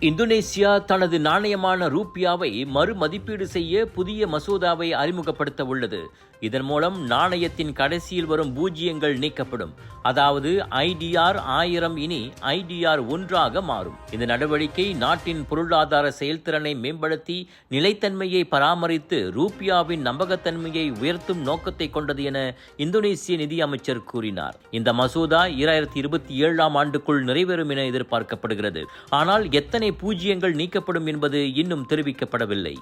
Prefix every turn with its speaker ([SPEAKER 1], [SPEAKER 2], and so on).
[SPEAKER 1] Indonesia தனது நாணயமான ரூபியாவை மறுமதிப்பீடு செய்ய புதிய மசோதாவை அறிமுகப்படுத்த உள்ளது. இதன் மூலம் நாணயத்தின் கடைசியில் வரும் பூஜ்ஜியங்கள் நீக்கப்படும். அதாவது IDR 1000 இனி IDR 1 மாறும். இந்த நடவடிக்கை நாட்டின் பொருளாதார செயல்திறனை மேம்படுத்தி நிலைத்தன்மையை பராமரித்து ரூபியாவின் நம்பகத்தன்மையை உயர்த்தும் நோக்கத்தை கொண்டது என இந்தோனேசிய நிதி அமைச்சர் கூறினார். இந்த மசோதா 2027 ஆண்டுக்குள் நிறைவேறும் என எதிர்பார்க்கப்படுகிறது. ஆனால் எத்தனை பூஜ்ஜியங்கள் நீக்கப்படும் என்பது இன்னும் தெரிவிக்கப்படவில்லை.